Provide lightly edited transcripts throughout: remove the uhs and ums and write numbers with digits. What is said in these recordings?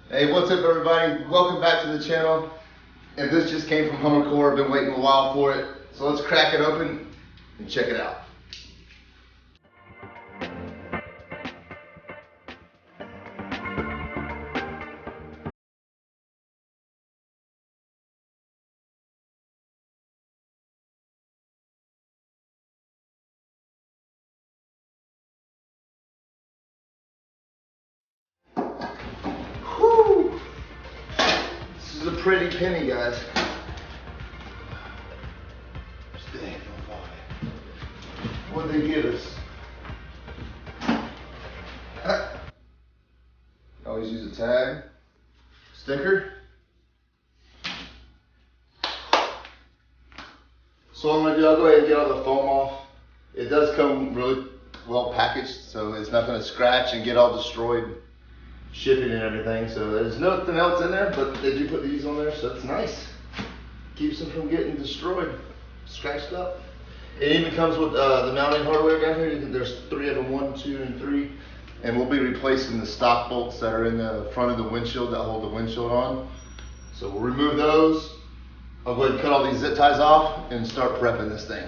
Hey, what's up everybody? Welcome back to the channel. And this just came from Hummercore. I've been waiting a while for it. So let's crack it open and check it out. Whew. This is a pretty penny, guys. Dang, what did they give us? Always use a tag, sticker. So what I'm gonna do, I'll go ahead and get all the foam off. It does come really well packaged, so it's not gonna scratch and get all destroyed shipping and everything. So there's nothing else in there, but they do put these on there, so it's nice. Keeps them from getting destroyed, scratched up. It even comes with the mounting hardware down here. There's 3 of them, 1, 2, and 3. And we'll be replacing the stock bolts that are in the front of the windshield that hold the windshield on. So we'll remove those. I'll go ahead and cut all these zip ties off and start prepping this thing.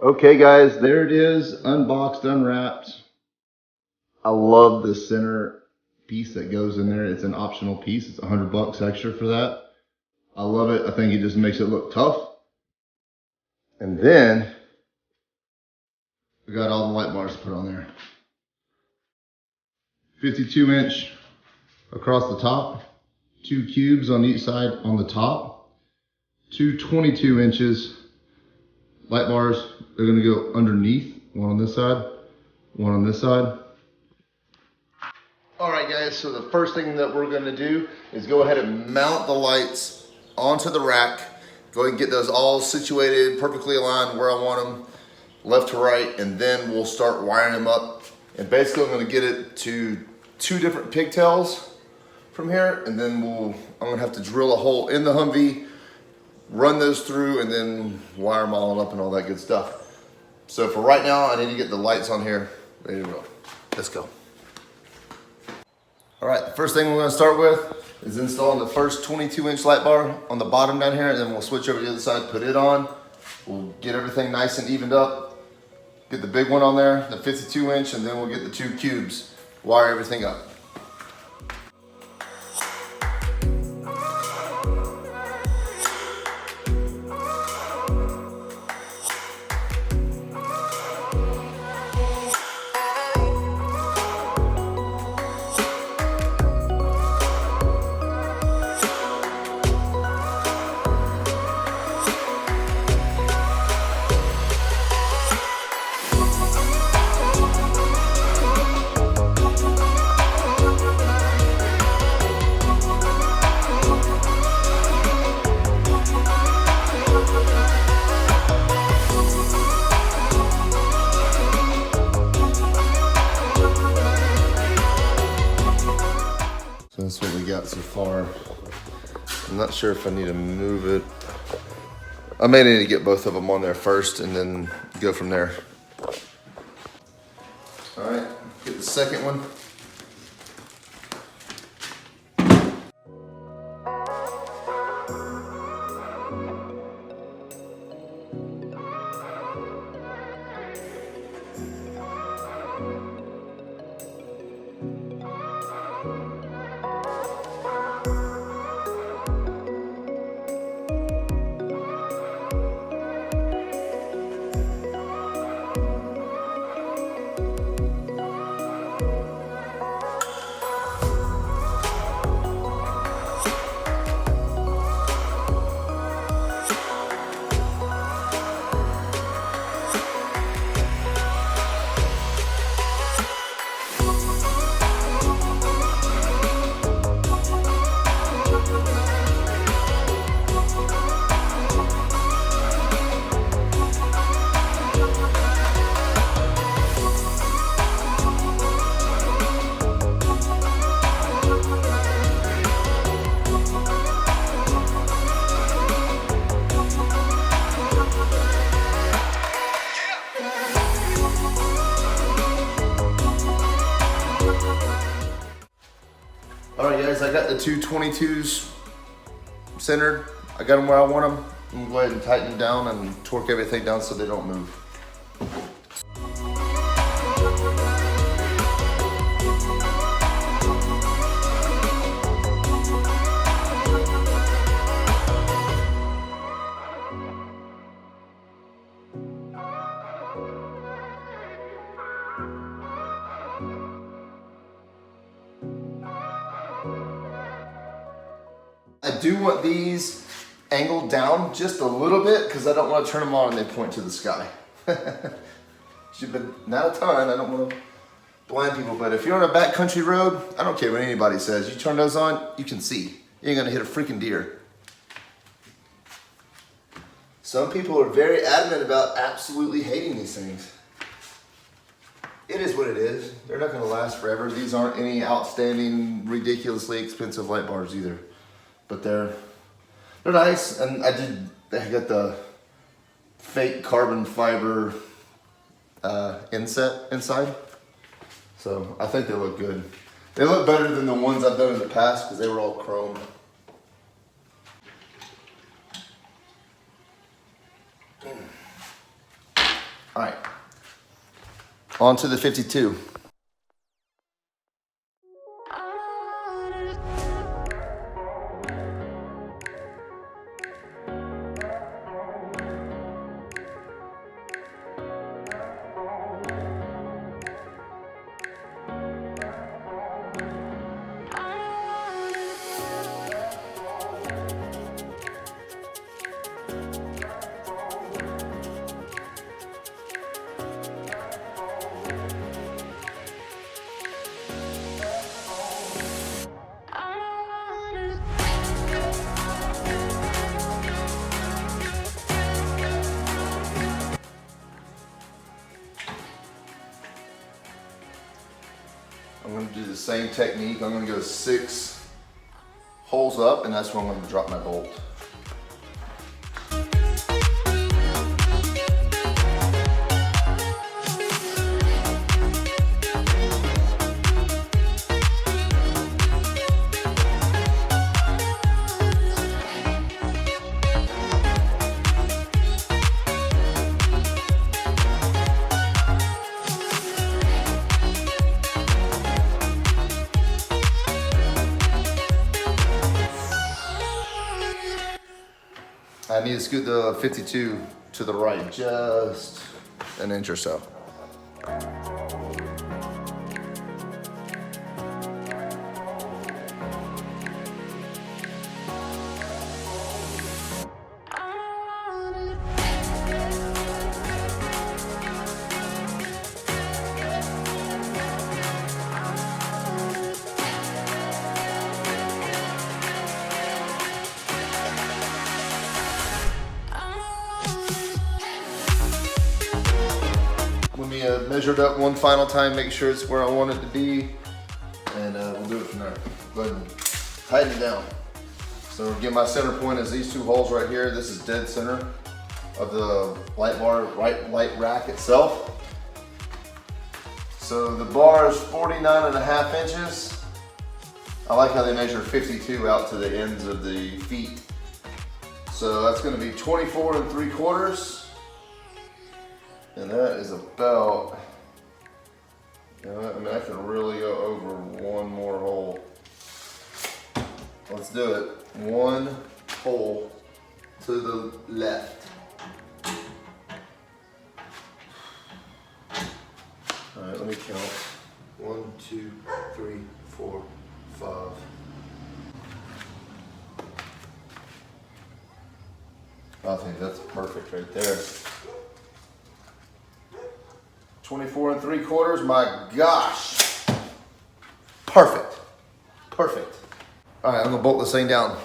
Okay guys, there it is, unboxed, unwrapped. I love the center piece that goes in there. It's an optional piece. It's $100 extra for that. I love it. I think it just makes it look tough. And then we got all the light bars put on there. 52-inch across the top, 2 cubes on each side on the top, 2 22 inches light bars. They're gonna go underneath, one on this side, one on this side. All right guys, so the first thing that we're gonna do is go ahead and mount the lights onto the rack. Go ahead and get those all situated, perfectly aligned where I want them, left to right, and then we'll start wiring them up. And basically I'm gonna get it to 2 different pigtails from here, and then I'm gonna have to drill a hole in the Humvee, run those through, and then wire them all up and all that good stuff. So for right now, I need to get the lights on here ready to roll. Let's go. All right, the first thing we're gonna start with is installing the first 22-inch light bar on the bottom down here, and then we'll switch over to the other side, put it on. We'll get everything nice and evened up. Get the big one on there, the 52-inch, and then we'll get the 2 cubes, wire everything up. That's what we got so far. I'm not sure if I need to move it. I may need to get both of them on there first and then go from there. All right, get the second one. guys, I got the two 22s centered. I got them where I want them. I'm gonna go ahead and tighten them down and torque everything down so they don't move. I do want these angled down just a little bit because I don't want to turn them on and they point to the sky. But not a ton, I don't want to blind people, but if you're on a backcountry road, I don't care what anybody says, you turn those on, you can see. You ain't gonna hit a freaking deer. Some people are very adamant about absolutely hating these things. It is what it is. They're not gonna last forever. These aren't any outstanding, ridiculously expensive light bars either. But they're nice, and I got the fake carbon fiber inset inside. So I think they look good. They look better than the ones I've done in the past because they were all chrome. All right, on to the 52. I'm gonna do the same technique. I'm gonna go 6 holes up, and that's where I'm gonna drop my bolt. I need to scoot the 52 to the right, just an inch or so. Measured up one final time, make sure it's where I want it to be, and we'll do it from there. Go ahead and tighten it down. So again, my center point is these 2 holes right here. This is dead center of the light bar, light rack itself. So the bar is 49.5 inches. I like how they measure 52 out to the ends of the feet. So that's gonna be 24 3/4. And that is about, you know, I mean, I can really go over one more hole. Let's do it. 1 hole to the left. All right, let me count. 1, 2, 3, 4, 5. I think that's perfect right there. 24 3/4, my gosh. Perfect, perfect. All right, I'm gonna bolt this thing down.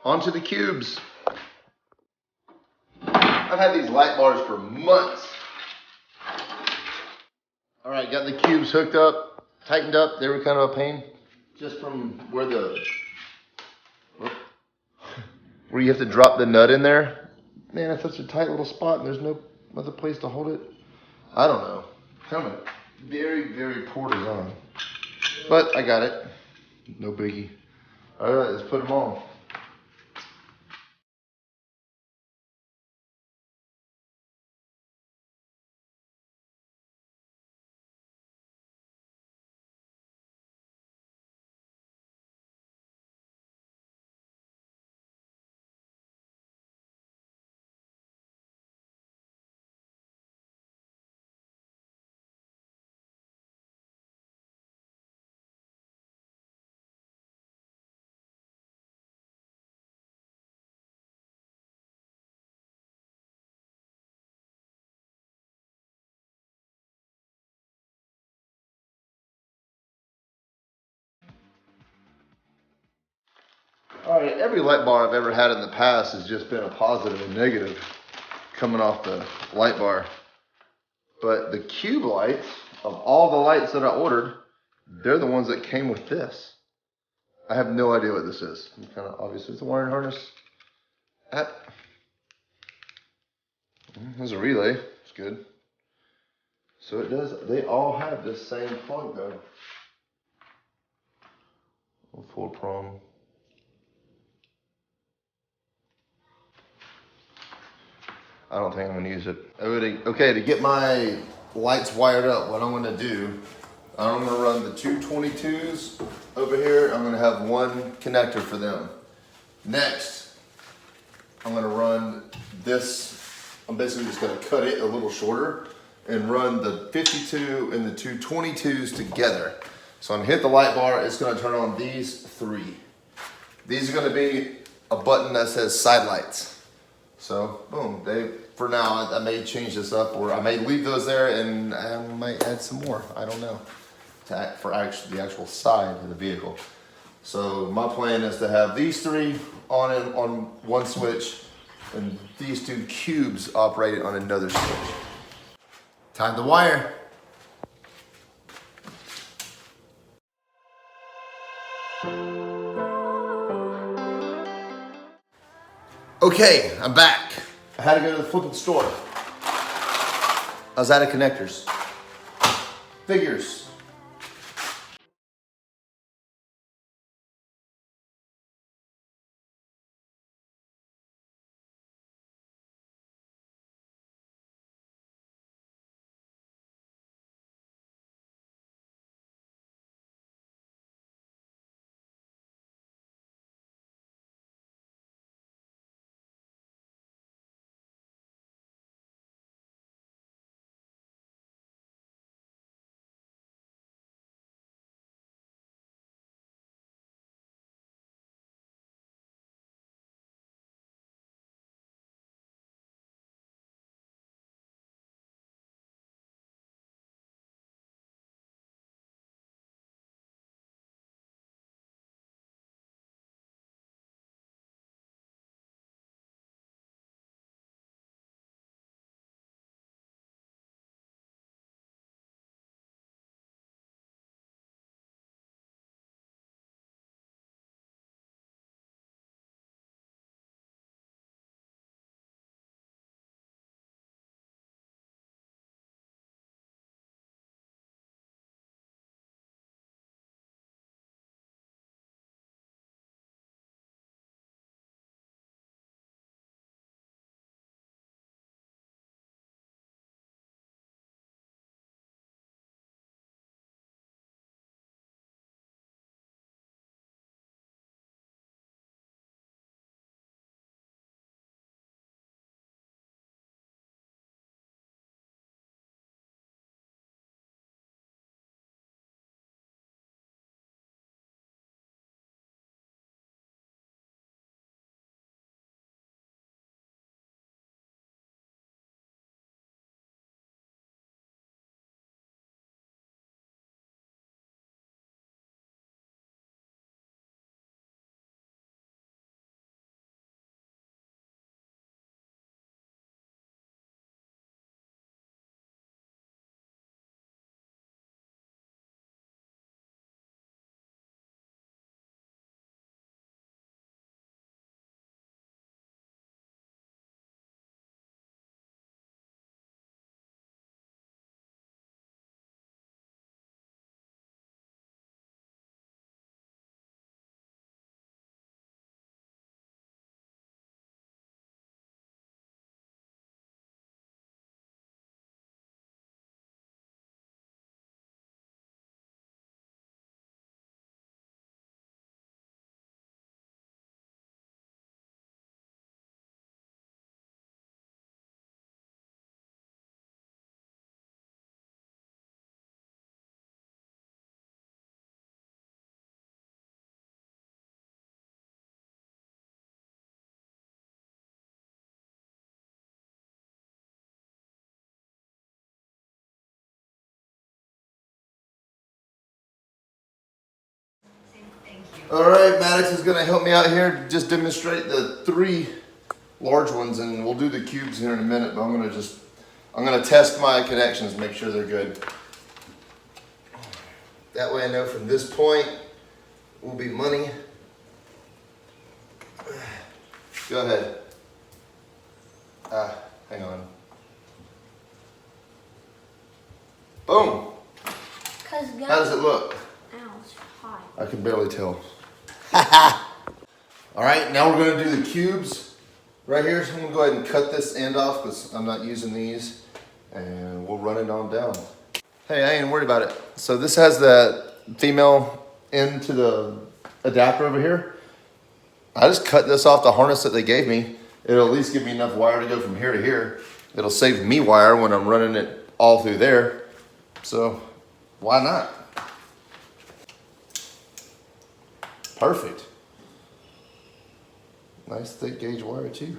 onto the cubes. I've had these light bars for months. All right, got the cubes hooked up, tightened up. They were kind of a pain, just from where you have to drop the nut in there. Man, it's such a tight little spot, and there's no other place to hold it. I don't know. Kind of a very, very poor design, but I got it. No biggie. All right, let's put them on. All right, every light bar I've ever had in the past has just been a positive and negative coming off the light bar. But the cube lights, of all the lights that I ordered, they're the ones that came with this. I have no idea what this is. Obviously it's a wiring harness. There's a relay, it's good. So it does, they all have this same plug though. Full prong. I don't think I'm gonna use it. Okay, to get my lights wired up, what I'm gonna do, I'm gonna run the two 22s over here. I'm gonna have one connector for them. Next, I'm gonna run this. I'm basically just gonna cut it a little shorter and run the 52 and the two 22s together. So I'm gonna hit the light bar, it's gonna turn on these three. These are gonna be a button that says side lights. So boom, for now, I may change this up, or I may leave those there and I might add some more, I don't know, for the actual side of the vehicle. So my plan is to have these three on one switch and these two cubes operated on another switch. Time to wire. Okay, I'm back. I had to go to the flipping store. I was out of connectors. Figures. All right, Maddox is gonna help me out here, just demonstrate the 3 large ones, and we'll do the cubes here in a minute, but I'm gonna test my connections, make sure they're good. That way I know from this point will be money. Go ahead. Hang on. Boom. How does it look? Ow, it's hot. I can barely tell. All right, now we're gonna do the cubes right here. So I'm gonna go ahead and cut this end off because I'm not using these, and we'll run it on down. Hey, I ain't worried about it. So this has the female end to the adapter over here. I just cut this off the harness that they gave me. It'll at least give me enough wire to go from here to here. It'll save me wire when I'm running it all through there. So why not? Perfect. Nice thick gauge wire too.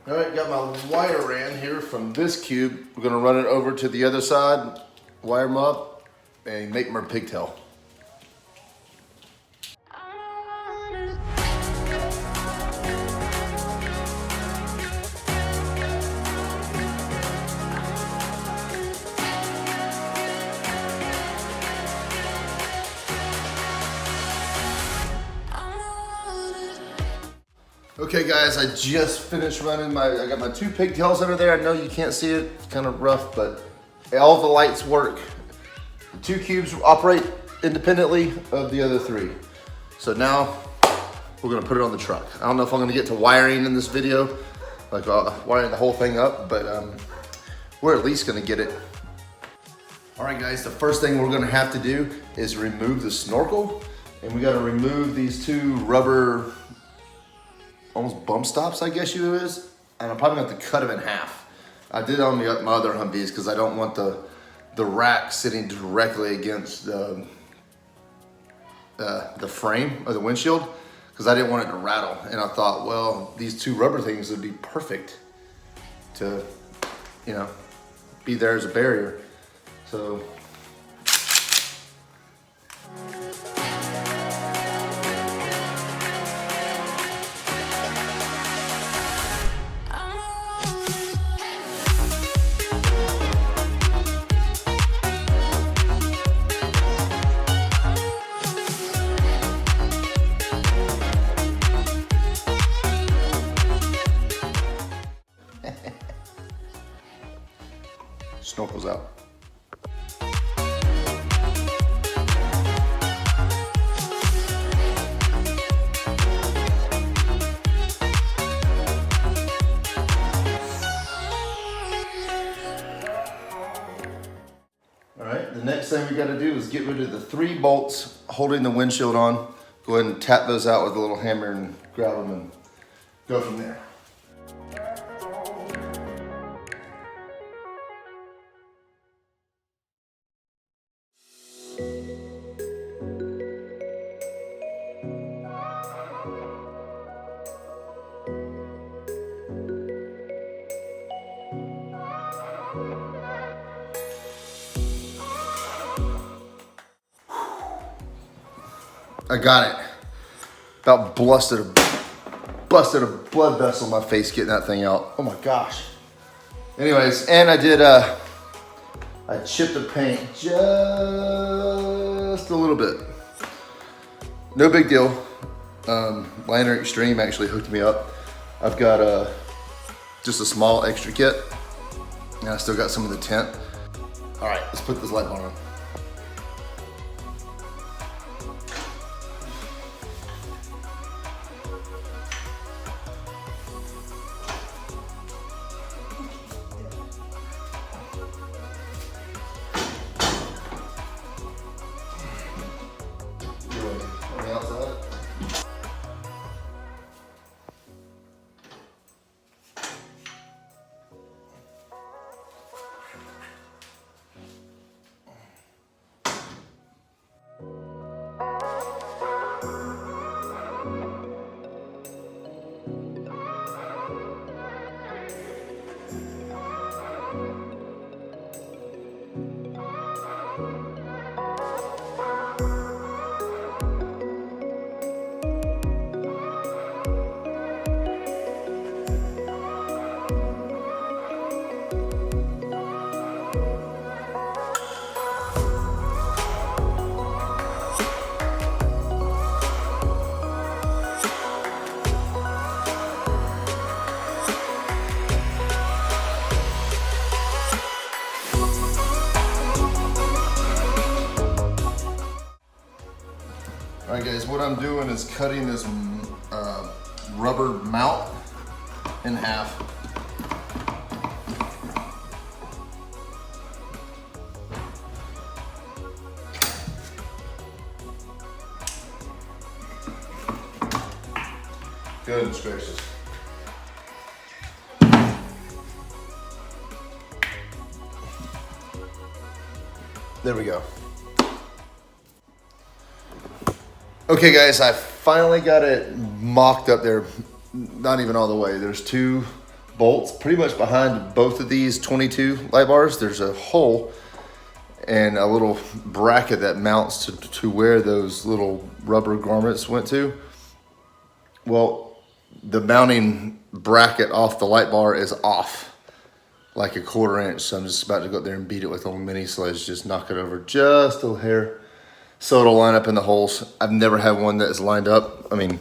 All right, got my wire ran here from this cube. We're gonna run it over to the other side, wire them up, and make my pigtail. Okay guys, I just finished running I got my 2 pigtails under there. I know you can't see it, it's kind of rough, but all the lights work. The 2 cubes operate independently of the other 3. So now we're gonna put it on the truck. I don't know if I'm gonna get to wiring in this video, like wiring the whole thing up, but we're at least gonna get it. All right guys, the first thing we're gonna have to do is remove the snorkel, and we gotta remove these 2 rubber almost bump stops, I guess you is. And I'm probably gonna have to cut them in half. I did on my other Humvees because I don't want the rack sitting directly against the frame of the windshield, because I didn't want it to rattle. And I thought, well, these 2 rubber things would be perfect to, you know, be there as a barrier. So. Snorkel's out. All right, the next thing we gotta do is get rid of the 3 bolts holding the windshield on. Go ahead and tap those out with a little hammer and grab them and go from there. I got it. About busted a blood vessel in my face getting that thing out. Oh my gosh. Anyways, and I did I chipped the paint just a little bit. No big deal. Liner Extreme actually hooked me up. I've got just a small extra kit, and I still got some of the tint. All right, let's put this light bar on. On the outside. I'm doing is cutting this rubber mount in half. Goodness gracious. There we go. Okay guys, I finally got it mocked up there. Not even all the way. There's 2 bolts pretty much behind both of these 22 light bars. There's a hole and a little bracket that mounts to where those little rubber garments went to. Well, the mounting bracket off the light bar is off like a 1/4 inch. So I'm just about to go up there and beat it with a mini sledge, just knock it over just a hair so it'll line up in the holes. I've never had one that is lined up. I mean,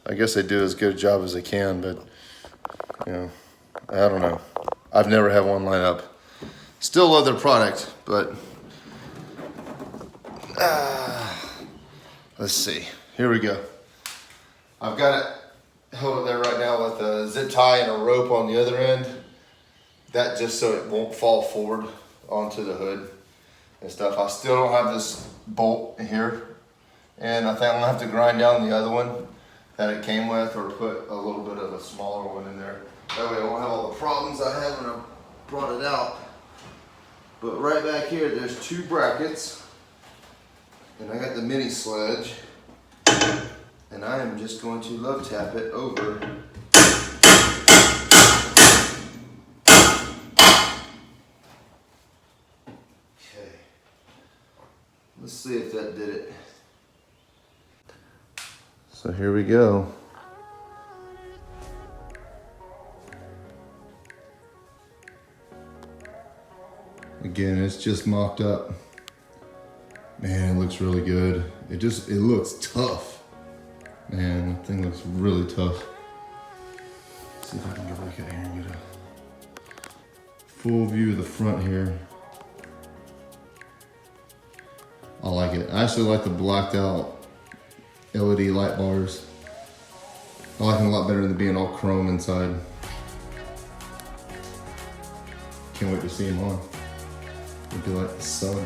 I guess they do as good a job as they can, but you know, I don't know. I've never had one line up. Still love their product, but let's see. Here we go. I've got it held up there right now with a zip tie and a rope on the other end. That just so it won't fall forward onto the hood and stuff. I still don't have this bolt here, and I think I'm gonna have to grind down the other one that it came with, or put a little bit of a smaller one in there. That way I won't have all the problems I had when I brought it out. But right back here, there's 2 brackets, and I got the mini sledge, and I am just going to love tap it over. Let's see if that did it. So here we go. Again, it's just mocked up. Man, it looks really good. It looks tough. Man, that thing looks really tough. Let's see if I can get back out here and get a full view of the front here. I like it. I actually like the blacked out LED light bars. I like them a lot better than being all chrome inside. Can't wait to see them on. It'd be like the sun.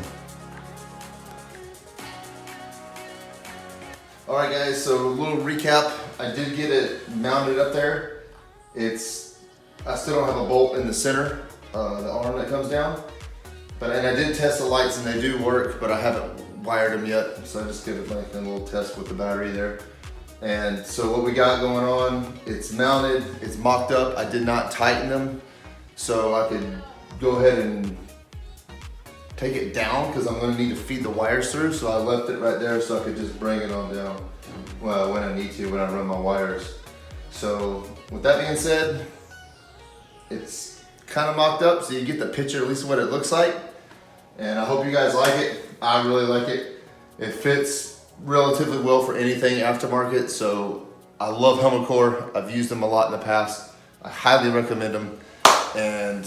All right guys, so a little recap. I did get it mounted up there. I still don't have a bolt in the center, the arm that comes down. And I did test the lights and they do work, but I haven't wired them yet. So I just did like a little test with the battery there. And so what we got going on, it's mounted, it's mocked up. I did not tighten them, so I could go ahead and take it down because I'm gonna need to feed the wires through. So I left it right there so I could just bring it on down when I need to, when I run my wires. So with that being said, it's kind of mocked up so you get the picture, at least what it looks like. And I hope you guys like it. I really like it. It fits relatively well for anything aftermarket. So I love Hummercore. I've used them a lot in the past. I highly recommend them. And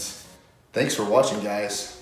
thanks for watching, guys.